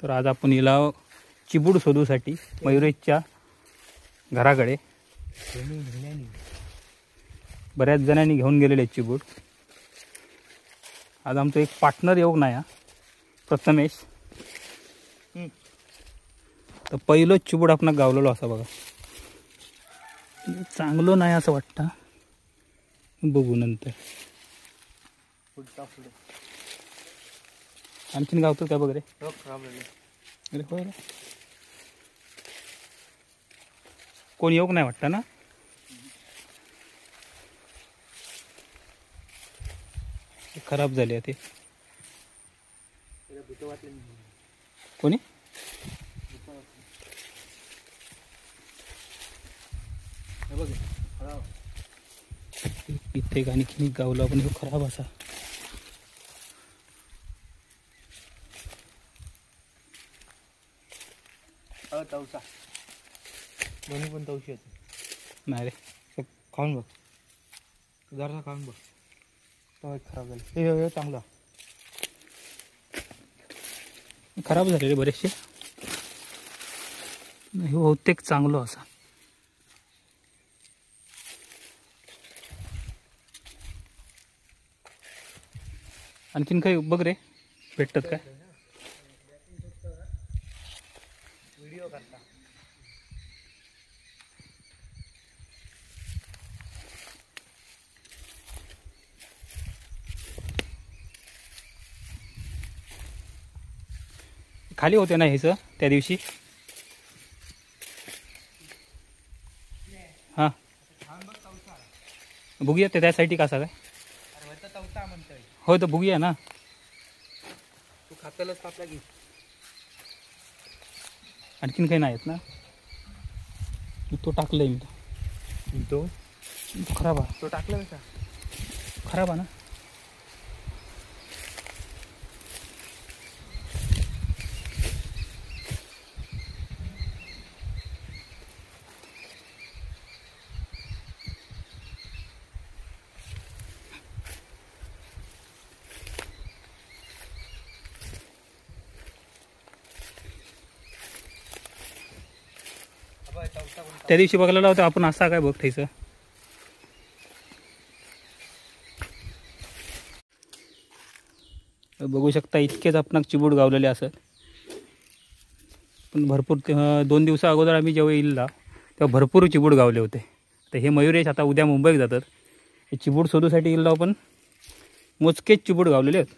तर आज आपण हिला चिबूड शोधूसाठी मयुरेशच्या घराकडे बऱ्याच जणांनी घेऊन गेलेले चिबूड. आज आमचं एक पार्टनर येऊ नाही प्रथमेश. तर पहिलं चिबूड आपण गावलेलो असा बघा, चांगलं नाही असं वाटतं, बघू नंतर. आणखीन गावतो काय बघ रे. अरे हो, कोण येऊ नाही वाटतं ना. खराब झाले ते. कोणी इथे आणखी गावला पण खराब असा. तवसा दोन्ही पण तवशी नाही रे, खाऊन बघ, जरा खाऊन बघ. खराब झाले चांगला, खराब झालेले बरेचसे. हे बहुतेक चांगलं असा. आणखीन काही बघ रे, भेटतात काय. व्हिडिओ करता खाली होते ना हेच त्या दिवशी. हां बघूया ते त्या साईडची कसा काय. हो तर बघूया ना. तू खातलच कापला की. आणखीन काही नाही आहेत ना. तो टाकलंय मी. तो खराब आहे. तो टाकला का खराब आहे ना. त्या दिवशी बघायला होतं आपण असा काय बघायचं. बघू शकता इतकेच आपण चिबूड गावलेले असत. पण भरपूर 2 दिवसा अगोदर आम्ही जेव्हा येईलला तेव्हा भरपूर चिबूड गावले होते. तर हे मयुरेश आता उद्या मुंबईत जातात. हे चिबूड शोधूसाठी येईलला आपण मोजकेच चिबूड गावलेले आहेत.